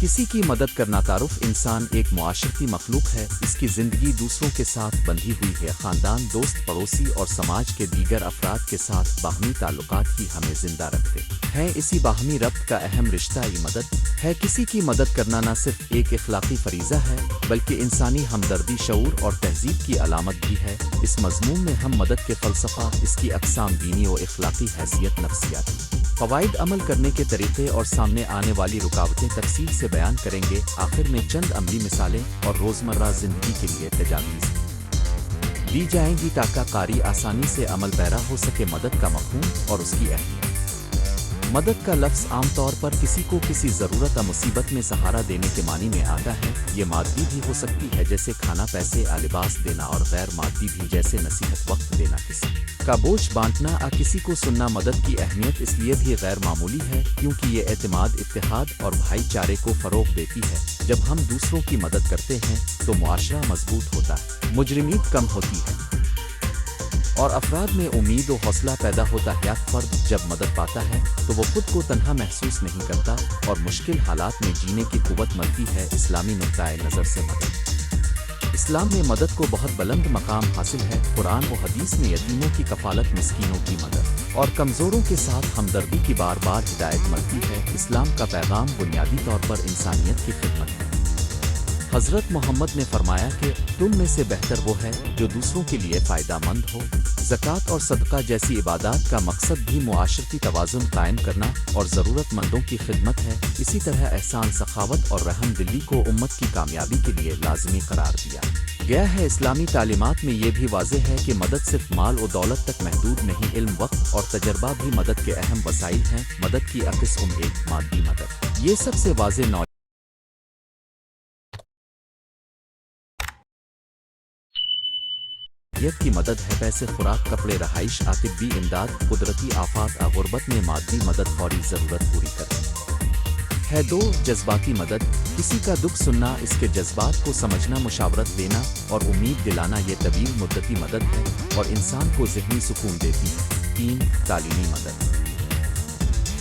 किसी की मदद करना तारुफ इंसान एक मुआशरती मखलूक है। इसकी ज़िंदगी दूसरों के साथ बंधी हुई है। ख़ानदान, दोस्त, पड़ोसी और समाज के दीगर अफराद के साथ बाहमी ताल्लुकात ही हमें ज़िंदा रखते हैं। इसी बाहमी रब्त का अहम रिश्ता ये मदद है। किसी की मदद करना न सिर्फ एक इखलाकी फरीज़ा है बल्कि इंसानी हमदर्दी, शऊर और तहज़ीब की अलामत भी है। इस मज़मून में हम मदद के फ़लसफ़ा, इसकी अक़साम, दीनी और इखलाकी हैसियत, नफ्सियाती फ़वाइद, अमल करने के तरीक़े और सामने आने वाली रुकावटें तफसील से बयान करेंगे। आखिर में चंद अमली मिसालें और रोज़मर्रा ज़िंदगी के लिए तजावीज़ दी जाएंगी ताकि कारी आसानी से अमल पैरा हो सके। मदद का मफ़हूम और उसकी अहमियत। मदद का लफ्ज़ आम तौर पर किसी को किसी ज़रूरत या मुसीबत में सहारा देने के मानी में आता है। ये मादी भी हो सकती है जैसे खाना, पैसे, लिबास देना, और गैर मादी भी जैसे नसीहत, वक्त देना, किसी का बोझ बांटना या किसी को सुनना। मदद की अहमियत इसलिए भी गैर मामूली है क्योंकि ये एतमाद, इत्तेहाद और भाईचारे को फ़रोग़ देती है। जब हम दूसरों की मदद करते हैं तो मुआशरा मजबूत होता है, मुजरिमीत कम होती है और अफराद में उम्मीद और हौसला पैदा होता है। फ़र्द जब मदद पाता है तो वो खुद को तन्हा महसूस नहीं करता और मुश्किल हालात में जीने की कुव्वत मिलती है। इस्लामी नुक्ताए नज़र से मदद। इस्लाम में मदद को बहुत बुलंद मकाम हासिल है। कुरान और हदीस में यतीमों की कफ़ालत, मिस्कीनों की मदद और कमज़ोरों के साथ हमदर्दी की बार बार हिदायत मिलती है। इस्लाम का पैगाम बुनियादी तौर पर इंसानियत की खिदमत है। हज़रत मोहम्मद ने फरमाया कि तुम में से बेहतर वो है जो दूसरों के लिए फ़ायदामंद हो। ज़कात और सदका जैसी इबादात का मकसद भी मुआशरती तवाज़ुन कायम करना और ज़रूरतमंदों की खिदमत है। इसी तरह एहसान, सखावत और रहम दिली को उम्मत की कामयाबी के लिए लाज़मी करार दिया गया है। इस्लामी तालीमात में ये भी वाज़ेह है कि मदद सिर्फ माल और दौलत तक महदूद नहीं, इल्म, वक्त और तजर्बा भी मदद के अहम वसाइल हैं। मदद की अक़िस्म एक मादी मदद, ये सबसे वाज़ेह नौ की मदद है। पैसे, खुराक, कपड़े, रहाइश, तिब्बी इमदाद, कुदरती आफात, गुर्बत में मादी मदद फौरी ज़रूरत पूरी करती है। 2. जज्बाती मदद। किसी का दुख सुनना, इसके जज्बात को समझना, मुशावरत देना और उम्मीद दिलाना ये तवील मुद्दती मदद है और इंसान को ज़हनी सुकून देती है। 3. तालीमी मदद।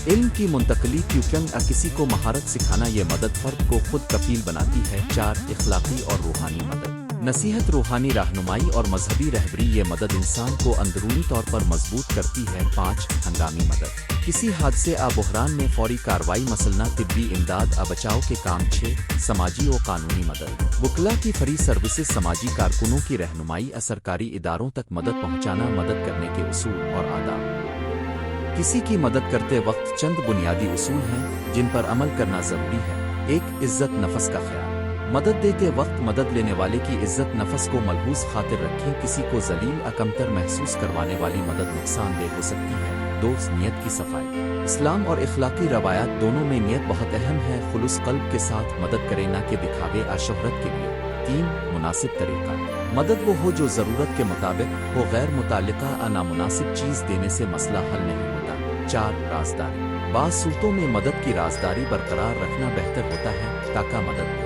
इल्म की मुंतकली, क्योंकि किसी को महारत सिखाना, ये मदद फ़र्द को खुद कफील बनाती है। 4. इखलाकी और रूहानी मदद। नसीहत, रूहानी रहनुमाई और मजहबी रहबरी, ये मदद इंसान को अंदरूनी तौर पर मजबूत करती है। 5. हंगामी मदद। किसी हादसे या बुहरान में फौरी कार्रवाई, मसलना तिब्बी इमदाद, बचाव के काम। 6. समाजी और कानूनी मदद। वकला की फ्री सर्विसेज, समाजी कारकुनों की रहनुमाई, सरकारी इदारों तक मदद पहुँचाना। मदद करने के उसूल और आदाब। किसी की मदद करते वक्त चंद बुनियादी उसूल हैं जिन पर अमल करना ज़रूरी है। 1. इज़्ज़त नफ्स का ख्याल। मदद देते वक्त मदद लेने वाले की इज़्ज़त नफ्स को मलहूज़ खातिर रखें। किसी को ज़लील या कमतर महसूस करवाने वाली मदद नुकसानदेह हो सकती है। 2. नीयत की सफाई। इस्लाम और इखलाकी रवायात दोनों में नीयत बहुत अहम है। खुलूस क़ल्ब के साथ मदद करें, ना कि दिखावे या शोहरत के लिए। 3. मुनासिब तरीक़ा। मदद वो हो जो ज़रूरत के मुताबिक हो, गैर मुताल्लिक़ा या नामुनासिब चीज़ देने से मसला हल नहीं होता। 4. राज़दारी। बाज़ सूरतों में मदद की राज़दारी बरकरार रखना बेहतर होता है ताकि मदद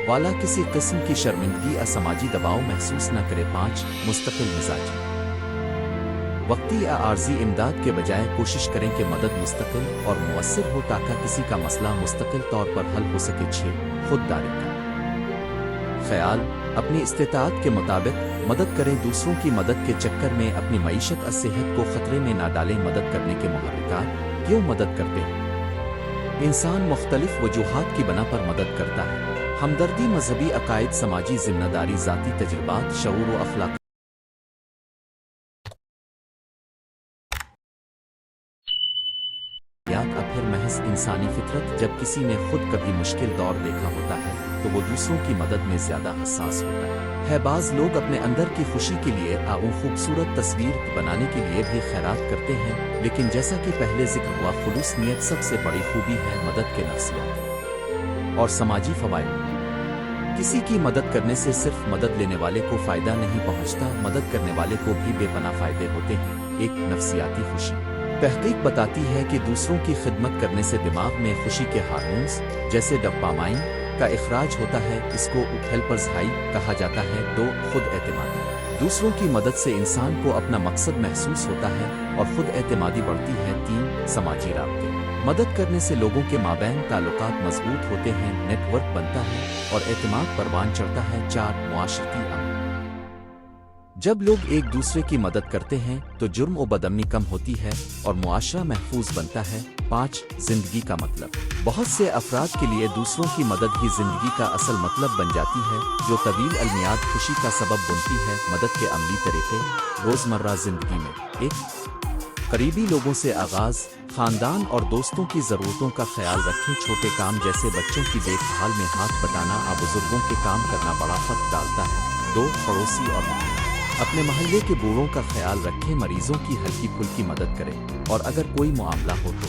वाला किसी किस्म की शर्मिंदगी या समाजी दबाव महसूस न करे। 5. मुस्तकिल मिजाजी। वक्ती या आर्जी इमदाद के बजाय कोशिश करें कि मदद मुस्तकिल और मुअस्सिर हो ताकि किसी का मसला मुस्तकिल तौर पर हल हो सके। 6. खुददारी का ख्याल। अपनी इस्तेताअत के मुताबिक मदद करें। दूसरों की मदद के चक्कर में अपनी मईशत और सेहत को खतरे में न डालें। मदद करने के मुहर्रिकात। क्यों मदद करते हैं? इंसान मुख्तलिफ वजूहात की बना पर मदद करता है। हमदर्दी, मजहबी अकायद, समाजी जिम्मेदारी, ज़ाती तजुर्बात, शऊर व अखलाक। या फिर महज इंसानी फितरत। जब किसी ने खुद कभी मुश्किल दौर देखा होता है तो वो दूसरों की मदद में ज़्यादा हसास होता है। बाज़ लोग अपने अंदर की खुशी के लिए खूबसूरत तस्वीर बनाने के लिए भी खैरात करते हैं, लेकिन जैसा कि पहले जिक्र हुआ, खुलूस नीयत सबसे बड़ी खूबी है। मदद के नफ्सियात और समाजी फ़वाइद। किसी की मदद करने से सिर्फ मदद लेने वाले को फ़ायदा नहीं पहुंचता, मदद करने वाले को भी बेपनाह फ़ायदे होते हैं। 1. नफ्सियाती खुशी। तहकीक बताती है कि दूसरों की खिदमत करने से दिमाग में खुशी के हार्मोन्स जैसे डोपामाइन का इखराज होता है। इसको हेल्पर्स हाई कहा जाता है। 2. खुद एतमादी। दूसरों की मदद से इंसान को अपना मकसद महसूस होता है और खुद एतमादी बढ़ती है। 3. समाजी राब्ते। मदद करने से लोगों के माबैन ताल्लुकात मजबूत होते हैं, नेटवर्क बनता है और एतमाद परवान चढ़ता है। 4 मुआशरती अमल। जब लोग एक दूसरे की मदद करते हैं तो जुर्म और बदअमनी कम होती है और मुआशरा महफूज बनता है। 5 जिंदगी का मतलब। बहुत से अफराद के लिए दूसरों की मदद ही जिंदगी का असल मतलब बन जाती है, जो तवील अलमियाद खुशी का सबब बनती है। मदद के अमली तरीके रोज़मर्रा जिंदगी में। 1 करीबी लोगों से आगाज़। खानदान और दोस्तों की ज़रूरतों का ख्याल रखें। छोटे काम जैसे बच्चों की देखभाल में हाथ बटाना और बुजुर्गों के काम करना बड़ा फर्क डालता है। 2 पड़ोसी और मोहल्ले। अपने मोहल्ले के बूढ़ों का ख्याल रखें, मरीजों की हल्की फुल्की मदद करें और अगर कोई मामला हो तो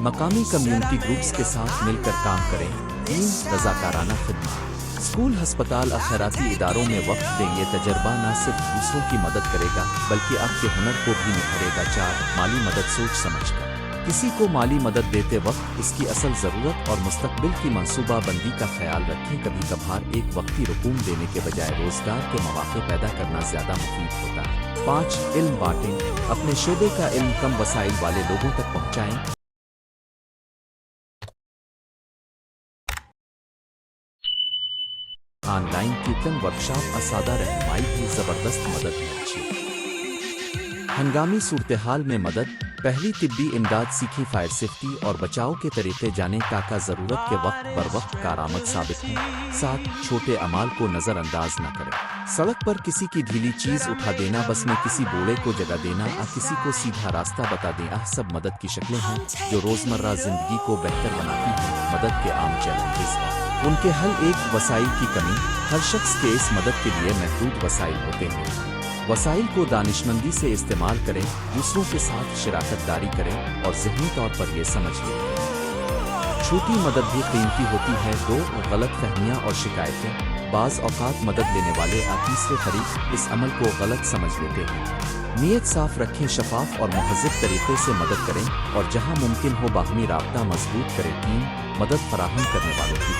मकामी कम्युनिटी ग्रुप्स के साथ मिलकर काम करें। 3 रज़ाकाराना खिदमत। स्कूल, हस्पताल और खैराती इदारों में वक्त दें। ये तजर्बा न सिर्फ दूसरों की मदद करेगा बल्कि आपके हुनर को भी निखारेगा। 4 माली मदद। सोच समझकर किसी को माली मदद देते वक्त उसकी असल ज़रूरत और मुस्तकबिल की मंसूबा बंदी का ख्याल रखें। कभी कभार एक वक्ती रकूम देने के बजाय रोज़गार के मौके पैदा करना ज़्यादा मुफीद होता है। 5 इल्म बांटें। अपने शोबे का इल्म कम वसाइल वाले लोगों तक पहुँचाएँ। ऑनलाइन कीर्तन वर्कशॉप असादा रहनुमाई भी ज़बरदस्त मदद में अच्छी। हंगामी सूरत-ए-हाल में मदद। पहली तिब्बी इमदाद सीखी। फायर सेफ्टी और बचाव के तरीके जानें ताकि ज़रूरत के वक्त बर वक्त कारआमद साबित हों। 7 छोटे अमाल को नज़रअंदाज न करें। सड़क पर किसी की ढीली चीज़ उठा देना, बस में किसी बूढ़े को जगह देना या किसी को सीधा रास्ता बता देना सब मदद की शक्लें हैं जो रोज़मर्रा ज़िंदगी को बेहतर बनाती हैं। मदद के आम चैलेंजेस और उनके हल। 1 वसाइल की कमी। हर शख्स के इस मदद के लिए महदूद वसाइल होते हैं। वसाइल को दानिशमंदी से इस्तेमाल करें, दूसरों के साथ शराकतदारी करें और ज़हनी तौर पर यह समझ लें छोटी मदद भी कीमती होती है। 2 गलत फहमियाँ और शिकायतें। बाज़ औक़ात मदद लेने वाले या तीसरे फरीक इस अमल को गलत समझ लेते हैं। नीयत साफ रखें, शफाफ और महज़ब तरीक़े से मदद करें और जहाँ मुमकिन हो बाहमी राब्ता मजबूत करें। 3 मदद फराहम करने वालों की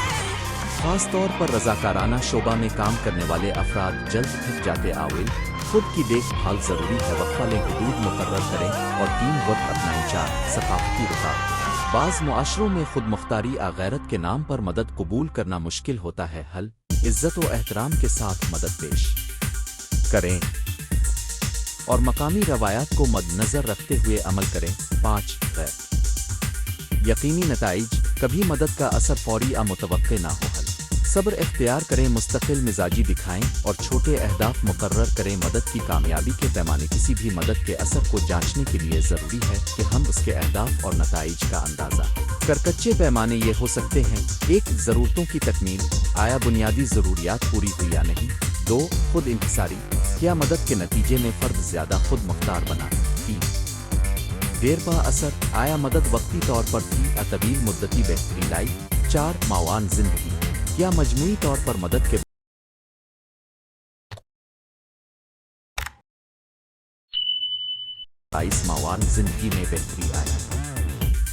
ख़ास तौर पर रज़ाकाराना शोबा में काम करने वाले अफराद जल्द थक जाते आवेल। खुद की देखभाल ज़रूरी है। वक्फा लें, हुदूद मुकर्रर करें और टीम वर्क अपनाएं। 4 सकाफ़ती रुकावट। बाज़ मुआशरों में खुद मुख्तारी या गैरत के नाम पर मदद कबूल करना मुश्किल होता है। हल इज़्ज़त व एहतराम के साथ मदद पेश करें और मकामी रवायात को मद्देनज़र रखते हुए अमल करें। 5 गैर यकीनी नताइज। कभी मदद का असर फौरी या मुतवक्के ना हो। हल सब्र इख्तियार करें, मुस्तकिल मिजाजी दिखाएं और छोटे अहदाफ मुकर्रर करें। मदद की कामयाबी के पैमाने। किसी भी मदद के असर को जांचने के लिए ज़रूरी है कि हम उसके अहदाफ और नताइज का अंदाज़ा कर। कच्चे पैमाने ये हो सकते हैं। 1 ज़रूरतों की तकमील। आया बुनियादी ज़रूरियात पूरी हुई या नहीं। 2 खुद इंतसारी। क्या मदद के नतीजे में फ़र्द ज़्यादा खुद मुख्तार बना। 3 देर पा असर। आया मदद वक्ती तौर पर थी या तवील मुद्दती बेहतरी लाई। 4 मावान जिंदगी। क्या मजमूई तौर पर मदद के बाइस मावान जिंदगी में बेहतरी आया।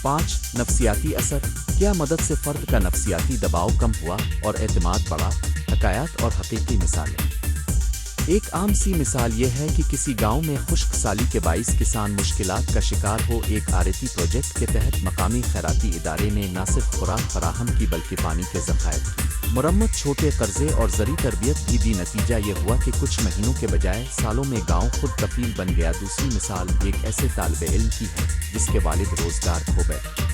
5 नफ्सियाती असर। क्या मदद से फ़र्द का नफ्सियाती दबाव कम हुआ और एतमाद बढ़ा। हकायत और हकीकी मिसालें। एक आम सी मिसाल यह है कि किसी गांव में खुश्क साली के बाइस किसान मुश्किलात का शिकार हो। एक आरती प्रोजेक्ट के तहत मकामी खैराती इदारे ने न सिर्फ खुराक फराहम की बल्कि पानी के ज़खायर की मुरम्मत, छोटे कर्जे और ज़री तरबियत भी दी। नतीजा ये हुआ कि कुछ महीनों के बजाय सालों में गांव खुद कफील बन गया। दूसरी मिसाल एक ऐसे तालिबे इल्म की है जिसके वालिद रोज़गार खो बैठे।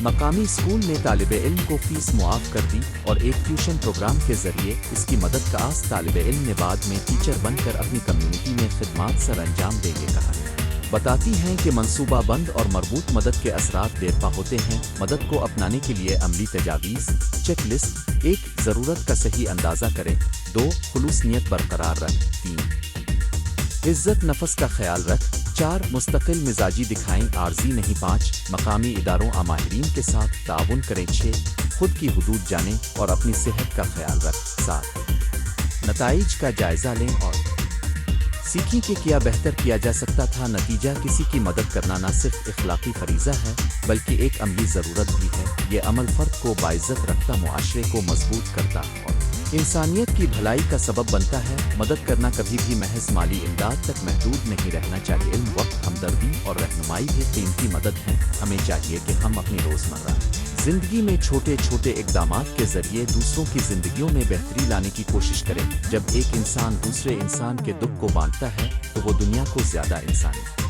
मकामी स्कूल ने तालिबे इल्म को फीस मुआफ़ कर दी और एक ट्यूशन प्रोग्राम के ज़रिए इसकी मदद का आस तालिबे इल्म ने बाद में टीचर बनकर अपनी कम्युनिटी में खिदमात सर अंजाम देंगे। कहा बताती हैं कि मंसूबा बंद और मरबूत मदद के असरात देरपा होते हैं। मदद को अपनाने के लिए अमली तजावीज़ चेक लिस्ट। 1 ज़रूरत का सही अंदाज़ा करें। 2 खुलूस नियत बरकरार रख। 3 इज़्ज़त नफस का ख्याल रख। 4 मुस्तकिल मिजाजी दिखाएं, आर्जी नहीं। 5 मकामी इदारों आ माहिरीन के साथ ताउन करें। 6 खुद की हुदूद जानें और अपनी सेहत का ख्याल रख। 7 नताइज का जायज़ा लें और सीखें कि क्या बेहतर किया जा सकता था। नतीजा किसी की मदद करना न सिर्फ इखलाकी फरीज़ा है बल्कि एक अमली ज़रूरत भी है। ये अमल फ़र्द को बाइज़्ज़त रखता, मुआशरे को मजबूत करता और इंसानियत की भलाई का सबब बनता है। मदद करना कभी भी महज माली इमदाद तक महदूद नहीं रहना चाहिए। इल्म, वक्त, हमदर्दी और रहनुमाई भी कीमती मदद है। हमें चाहिए कि हम अपनी रोज़मर्रा जिंदगी में छोटे छोटे इक़दामात के जरिए दूसरों की जिंदगियों में बेहतरी लाने की कोशिश करें। जब एक इंसान दूसरे इंसान के दुख को बांटता है तो वो दुनिया को ज्यादा इंसानी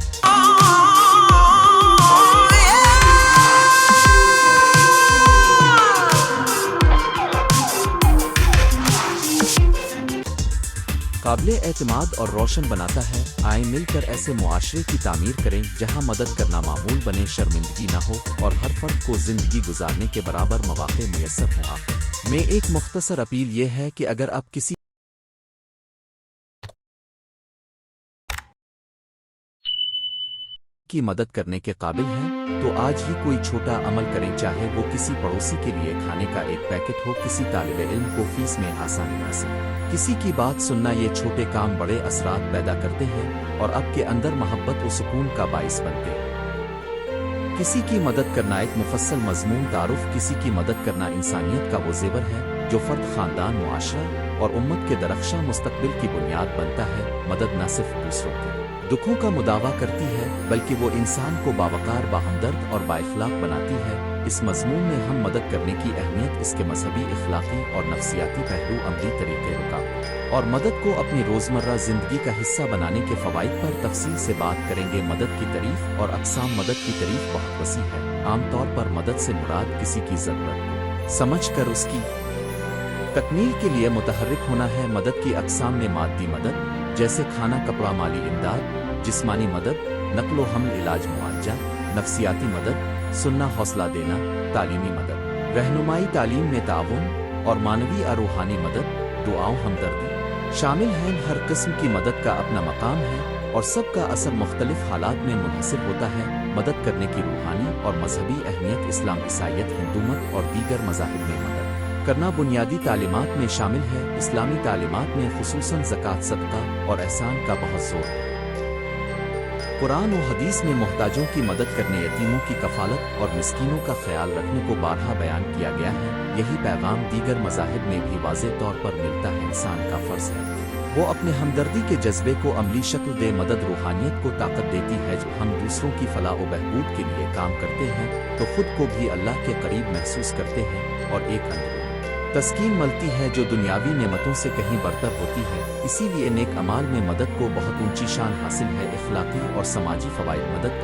काबिले एतमाद और रोशन बनाता है। आए मिलकर ऐसे मुआशरे की तामीर करें जहां मदद करना मामूल बने, शर्मिंदगी ना हो और हर फर्द को जिंदगी गुजारने के बराबर मौके मुयस्सर हों। आखिर में एक मुख्तसर अपील ये है कि अगर आप किसी की मदद करने के काबिल हैं तो आज ही कोई छोटा अमल करें, चाहे वो किसी पड़ोसी के लिए खाने का एक पैकेट हो, किसी तालिबे इल्म को फीस में आसानी हासिल, किसी की बात सुनना। ये छोटे काम बड़े असरात पैदा करते हैं और आपके अंदर मोहब्बत व सुकून का बाइस बनते हैं। किसी की मदद करना एक मुफस्सल मज़मून तारुफ, किसी की मदद करना इंसानियत का वो ज़ेवर है जो फ़र्द, ख़ानदान, मुआशरा और उम्मत के दरख्शां मुस्तक़बिल की बुनियाद बनता है। मदद न सिर्फ दूसरों के दुखों का मुदावा करती है बल्कि वो इंसान को बावकार, बाहमदर्द और बाइखलाक बनाती है। इस मज़मून में हम मदद करने की अहमियत, इसके मजहबी, इखलाकी और नफ्सियाती पहलू, अमली तरीके, रुकावट और मदद को अपनी रोज़मर्रा ज़िंदगी का हिस्सा बनाने के फ़वाइद पर तफसील से बात करेंगे। मदद की तारीफ़ और अक़साम। मदद की तारीफ़ बहुत वसी है। आमतौर पर मदद से मुराद किसी की ज़रूरत को समझ कर उसकी तकमील के लिए मुतहर्रिक होना है। मदद की अक़साम में मादी मदद जैसे खाना, कपड़ा, माली इमदाद, जिस्मानी मदद, नक़्लो हमल, इलाज, मुआवजा, नफ्सियाती मदद, सुनना, हौसला देना, तालीमी मदद, रहनुमाई, तालीम में ताउन और मानवी और रूहानी मदद, दुआओं, हमदर्दी शामिल हैं। हर किस्म की मदद का अपना मकाम है और सबका असर मुख्तलिफ हालात में मुनहसर होता है। मदद करने की रूहानी और मजहबी अहमियत। इस्लाम, ईसाईयत, हिंदूमत और दीगर मज़ाहिब में मदद करना बुनियादी तालीमात में शामिल है। इस्लामी तालीमात में खुसूसन ज़कात, सदका और एहसान का बहुत जोर है। कुरान और हदीस में मोहताजों की मदद करने, यतीमों की कफालत और मिस्कीनों का ख्याल रखने को बारहा बयान किया गया है। यही पैगाम दीगर मज़ाहिब में भी वाज़ेह तौर पर मिलता है। इंसान का फ़र्ज़ है वो अपने हमदर्दी के जज्बे को अमली शक्ल दे। मदद रूहानियत को ताकत देती है। जब हम दूसरों की फलाह व बहबूद के लिए काम करते हैं तो खुद को भी अल्लाह के करीब महसूस करते हैं और एक अंदरूनी तस्कीन मिलती है जो दुनियावी नेमतों से कहीं बरतर होती है। इसीलिए नेक अमाल में मदद को बहुत ऊंची शान हासिल है। इखलाकी और समाजी फ़वाइद। मदद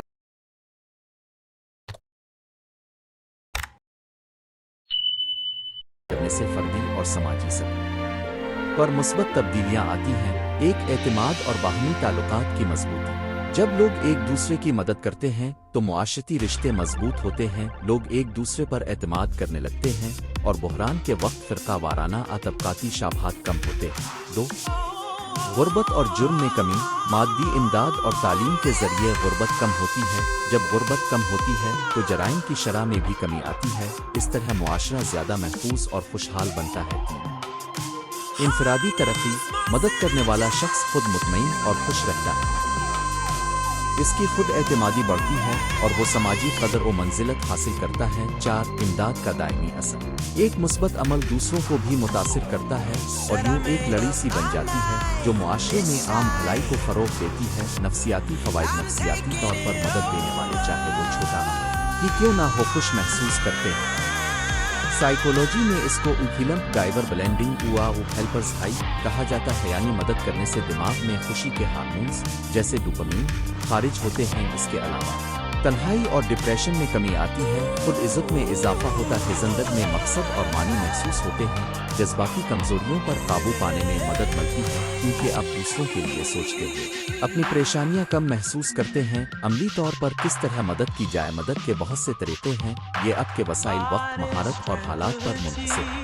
करने से फर्दी और समाजी सतह पर मुस्बत तब्दीलियां आती हैं। एक, एतमाद और बाहमी ताल्लुकात की मजबूती। जब लोग एक दूसरे की मदद करते हैं तो मुआशरती रिश्ते मजबूत होते हैं। लोग एक दूसरे पर एतमाद करने लगते हैं और बहरान के वक्त फ़िरका वाराना तबकाती शाबहात कम होते हैं। 2, गुर्बत और जुर्म में कमी। मादी इमदाद और तालीम के जरिए गुर्बत कम होती है। जब गुर्बत कम होती है तो जराइम की शरह में भी कमी आती है। इस तरह मुआशरा ज़्यादा महफूज और खुशहाल बनता है। 3, इनफरादी तरक्की। मदद करने वाला शख्स खुद मुतमईन और खुश रहता है। इसकी खुद एतमादी बढ़ती है और वो समाजी कदर व मंजिलत हासिल करता है। 4, इमदाद का दायमी असर। एक मुस्बत अमल दूसरों को भी मुतासिर करता है और यूं एक लड़ी सी बन जाती है जो मुआशरे में आम भलाई को फ़रोग़ देती है। नफ्सियाती फ़वाइद। नफ्सियाती तौर पर मदद देने वाले, चाहे वो छोटा ही क्यों ना हो, खुश महसूस करते हैं। साइकोलॉजी में इसको उखिलम डाइवर ब्लेंडिंग हुआ हेल्पर्स हाई कहा जाता है, यानी मदद करने से दिमाग में खुशी के हार्मोन्स जैसे डोपामिन खारिज होते हैं। इसके अलावा तन्हाई और डिप्रेशन में कमी आती है। खुद इज़्ज़त में इजाफा होता है। ज़िंदगी में मकसद और मानी महसूस होते हैं। जज्बाती कमजोरियों पर काबू पाने में मदद मिलती है क्योंकि आप दूसरों के लिए सोचते हुए अपनी परेशानियां कम महसूस करते हैं। अमली तौर पर किस तरह मदद की जाए। मदद के बहुत से तरीके हैं। ये आपके वसाइल, वक्त, महारत और हालात पर मुनहसर है।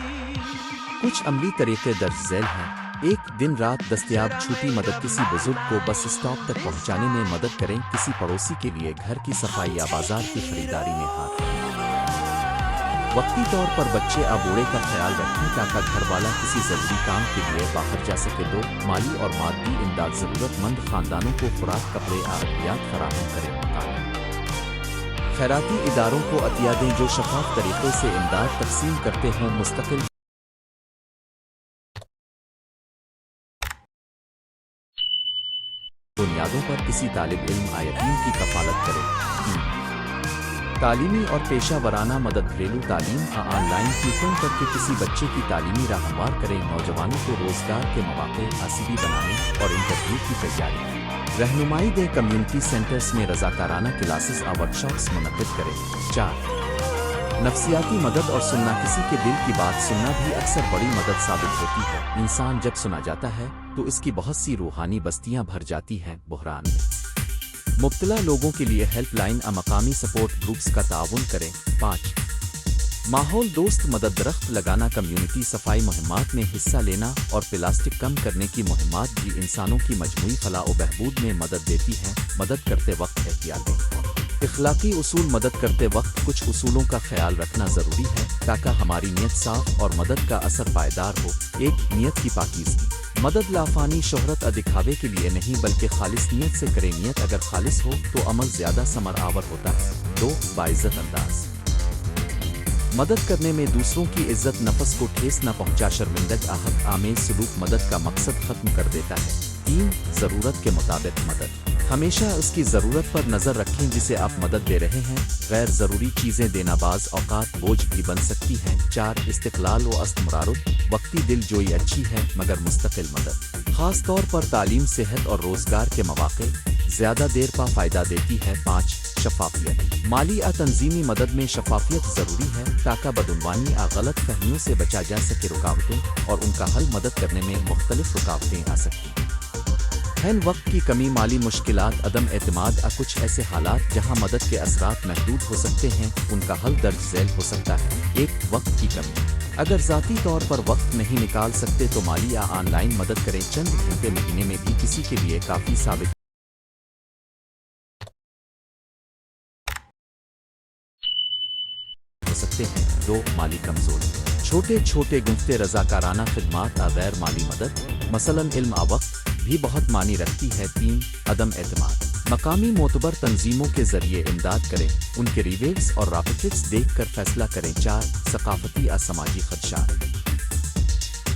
कुछ अमली तरीके दर्ज झैल हैं। 1, दिन रात दस्तयाब छूटी मदद। किसी बुजुर्ग को बस स्टॉप तक पहुंचाने में मदद करें। किसी पड़ोसी के लिए घर की सफाई या बाजार की खरीदारी में हाथ दें। वक्ती तौर पर बच्चे या बूढ़े का ख्याल रखें ताकि घर वाला किसी ज़रूरी काम के लिए बाहर जा सके। 2, माली और मादी इमदाद। ज़रूरतमंद ख़ानदानों को खुराक, कपड़े, अद्वियात फराहम करें। खैराती इदारों को अतिया दें जो शफाफ तरीके से इमदाद तकसीम करते हों। मुस्तकिल پر کسی طالب علم یا یتیم کی کفالت کرے۔ تعلیمی اور پیشہ ورانہ مدد، گھریلو تعلیم آن لائن ٹیوشن کر کے کسی بچے کی تعلیمی راہ ہموار کریں، نوجوانوں کو روزگار کے مواقع آسانی بنانے اور انٹرویو کی تیاری رہنمائی دیں، کمیونٹی سینٹرز میں رضاکارانہ کلاسز اور ورکشاپس منعقد کریں۔ 4 نفسیاتی مدد اور سننا، کسی کے دل کی بات سننا بھی اکثر بڑی مدد ثابت ہوتی ہے۔ انسان جب سنا جاتا ہے تو اس کی بہت سی روحانی بستیاں بھر جاتی ہیں۔ بحران میں مبتلا لوگوں کے لیے ہیلپ لائن اور مقامی سپورٹ گروپس کا تعاون کریں۔ 5 ماحول دوست مدد، درخت لگانا، کمیونٹی صفائی مہمات میں حصہ لینا اور پلاسٹک کم کرنے کی مہمات بھی انسانوں کی مجموعی فلاح و بہبود میں مدد دیتی ہیں۔ مدد کرتے وقت احتیاطیں، اخلاقی اصول، مدد کرتے وقت کچھ اصولوں کا خیال رکھنا ضروری ہے تاکہ ہماری نیت صاف اور مدد کا اثر پائیدار ہو۔ 1 نیت کی پاکیزگی، مدد لافانی شہرت اور دکھاوے کے لیے نہیں بلکہ خالص نیت سے کریں۔ نیت اگر خالص ہو تو عمل زیادہ ثمر آور ہوتا ہے۔ 2 باعزت انداز، مدد کرنے میں دوسروں کی عزت، نفس کو ٹھیس نہ پہنچا، شرمندگی حق آمیز سلوک مدد کا مقصد ختم کر دیتا ہے۔ 3 ضرورت کے مطابق مدد، ہمیشہ اس کی ضرورت پر نظر رکھیں جسے آپ مدد دے رہے ہیں، غیر ضروری چیزیں دینا بعض اوقات بوجھ بھی بن سکتی ہیں۔ 4 استقلال و استمرارت، وقتی دل جوئی اچھی ہے مگر مستقل مدد خاص طور پر تعلیم، صحت اور روزگار کے مواقع زیادہ دیر پا فائدہ دیتی ہے۔ 5 شفافیت، مالی اور تنظیمی مدد میں شفافیت ضروری ہے تاکہ بدعنوانی اور غلط فہمیوں سے بچا جا سکے۔ رکاوٹیں اور ان کا حل، مدد کرنے میں مختلف رکاوٹیں آ سکتی ہیں۔ وقت کی کمی، مالی مشکلات، عدم اعتماد اور کچھ ایسے حالات جہاں مدد کے اثرات محدود ہو سکتے ہیں، ان کا حل درج ذیل ہو سکتا ہے۔ 1 وقت کی کمی، اگر ذاتی طور پر وقت نہیں نکال سکتے تو مالی یا آن لائن مدد کریں، چند گھنٹے مہینے میں بھی کسی کے لیے کافی ثابت ہو سکتے ہیں۔ 2 مالی کمزوری، چھوٹے چھوٹے گنفتے، رضاکارانہ خدمات اور غیر مالی مدد مثلاً علم اور وقت بھی بہت معنی رکھتی ہے۔ 3 عدم اعتماد، مقامی معتبر تنظیموں کے ذریعے امداد کریں، ان کے ریویوز اور رابطس دیکھ کر فیصلہ کریں۔ 4 ثقافتی اور سماجی خدشات،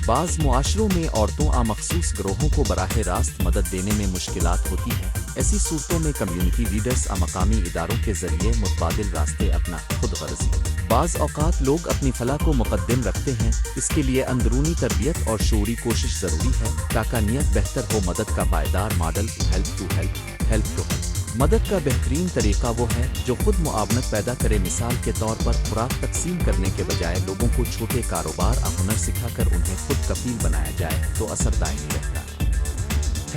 بعض معاشروں میں عورتوں اور مخصوص گروہوں کو براہ راست مدد دینے میں مشکلات ہوتی ہیں۔ ایسی صورتوں میں کمیونٹی لیڈرز اور مقامی اداروں کے ذریعے متبادل راستے اپنا، خود غرضی، بعض اوقات لوگ اپنی فلاح کو مقدم رکھتے ہیں، اس کے لیے اندرونی تربیت اور شعوری کوشش ضروری ہے تاکہ نیت بہتر ہو۔ مدد کا پائیدار model, help to help, help to help, مدد کا بہترین طریقہ وہ ہے جو خود معاونت پیدا کرے۔ مثال کے طور پر خوراک تقسیم کرنے کے بجائے لوگوں کو چھوٹے کاروبار اور ہنر سکھا کر انہیں خود کفیل بنایا جائے تو اثر دائمی رہتا ہے۔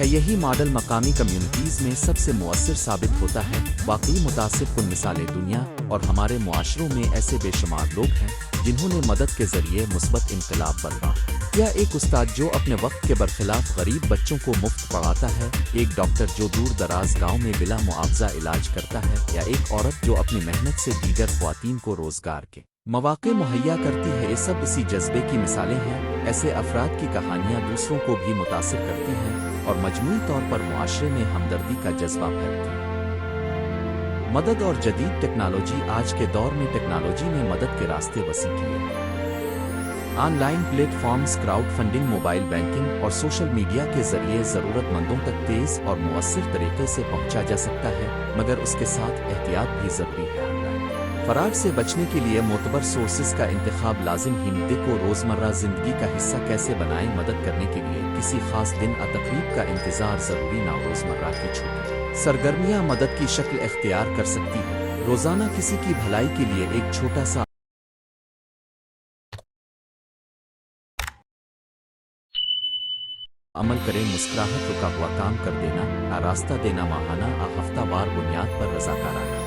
یہی ماڈل مقامی کمیونٹیز میں سب سے مؤثر ثابت ہوتا ہے۔ واقعی متاثر کن مثالیں دنیا اور ہمارے معاشروں میں ایسے بے شمار لوگ ہیں جنہوں نے مدد کے ذریعے مثبت انقلاب برپا کیا۔ ایک استاد جو اپنے وقت کے برخلاف غریب بچوں کو مفت پڑھاتا ہے، ایک ڈاکٹر جو دور دراز گاؤں میں بلا معاوضہ علاج کرتا ہے، یا ایک عورت جو اپنی محنت سے دیگر خواتین کو روزگار کے مواقع مہیا کرتی ہے، یہ سب اسی جذبے کی مثالیں ہیں۔ ایسے افراد کی کہانیاں دوسروں کو بھی متاثر کرتی ہیں اور مجموعی طور پر معاشرے میں ہمدردی کا جذبہ پھیلتی ہے۔ مدد اور جدید ٹیکنالوجی، آج کے دور میں ٹیکنالوجی نے مدد کے راستے وسیع کیے۔ Online platforms, crowdfunding, mobile banking اور سوشل میڈیا کے ذریعے ضرورت مندوں تک تیز اور مؤثر طریقے سے پہنچا جا سکتا ہے، مگر اس کے ساتھ احتیاط بھی ضروری ہے۔ فراڈ سے بچنے کے لیے معتبر سورسز کا انتخاب لازم ہے۔ مدد کو روزمرہ زندگی کا حصہ کیسے بنائیں؟ مدد کرنے کے لیے کسی خاص دن یا تقریب کا انتظار ضروری نہ، روزمرہ کی چھوٹی سرگرمیاں مدد کی شکل اختیار کر سکتی ہیں۔ روزانہ کسی کی بھلائی کے لیے ایک چھوٹا سا عمل کریں، مسکراہٹ، رکا ہوا کام کر دینا، راستہ دینا، ماہانہ یا ہفتہ وار بنیاد پر رضاکارانہ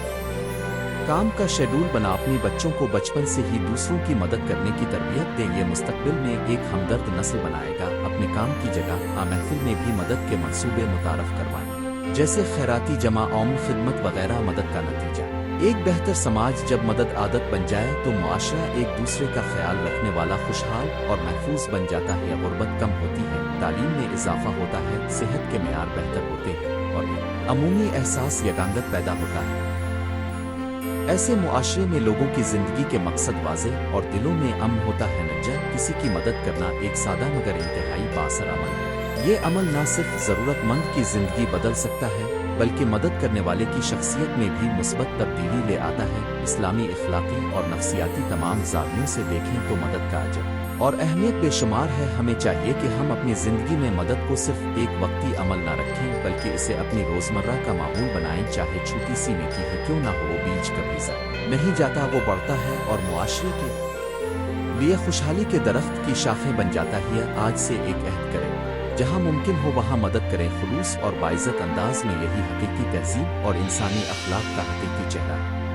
کام کا شیڈول بنا۔ اپنی بچوں کو بچپن سے ہی دوسروں کی مدد کرنے کی تربیت دیں، یہ مستقبل میں ایک ہمدرد نسل بنائے گا۔ اپنے کام کی جگہ محفل میں بھی مدد کے منصوبے متعارف کروائیں، جیسے خیراتی جمع، عام خدمت وغیرہ۔ مدد کا نتیجہ ایک بہتر سماج۔ جب مدد عادت بن جائے تو معاشرہ ایک دوسرے کا خیال رکھنے والا، خوشحال اور محفوظ بن جاتا ہے۔ غربت کم ہوتی ہے، تعلیم میں اضافہ ہوتا ہے، صحت کے معیار بہتر ہوتے ہیں اور ایک عمومی احساس یگانگت پیدا ہوتا ہے۔ ایسے معاشرے میں لوگوں کی زندگی کے مقصد واضح اور دلوں میں امن ہوتا ہے۔ نتیجہ، کسی کی مدد کرنا ایک سادہ مگر انتہائی بااثر عمل ہے۔ یہ عمل نہ صرف ضرورت مند کی زندگی بدل سکتا ہے بلکہ مدد کرنے والے کی شخصیت میں بھی مثبت تبدیلی لے آتا ہے۔ اسلامی اخلاقی اور نفسیاتی تمام زاویوں سے دیکھیں تو مدد کا اجر اور اہمیت بے شمار ہے۔ ہمیں چاہیے کہ ہم اپنی زندگی میں مدد کو صرف ایک وقتی عمل نہ رکھیں بلکہ اسے اپنی روزمرہ کا معمول بنائیں، چاہے چھوٹی سی نیکی ہی کیوں نہ ہو۔ وہ بیج کبھی ضائع نہیں جاتا، وہ بڑھتا ہے اور معاشرے کے لیے خوشحالی کے درخت کی شاخیں بن جاتا ہے۔ آج سے ایک عہد کریں، جہاں ممکن ہو وہاں مدد کریں، خلوص اور باعزت انداز میں۔ یہی حقیقی تہذیب اور انسانی اخلاق کا حقیقی چہرہ ہے۔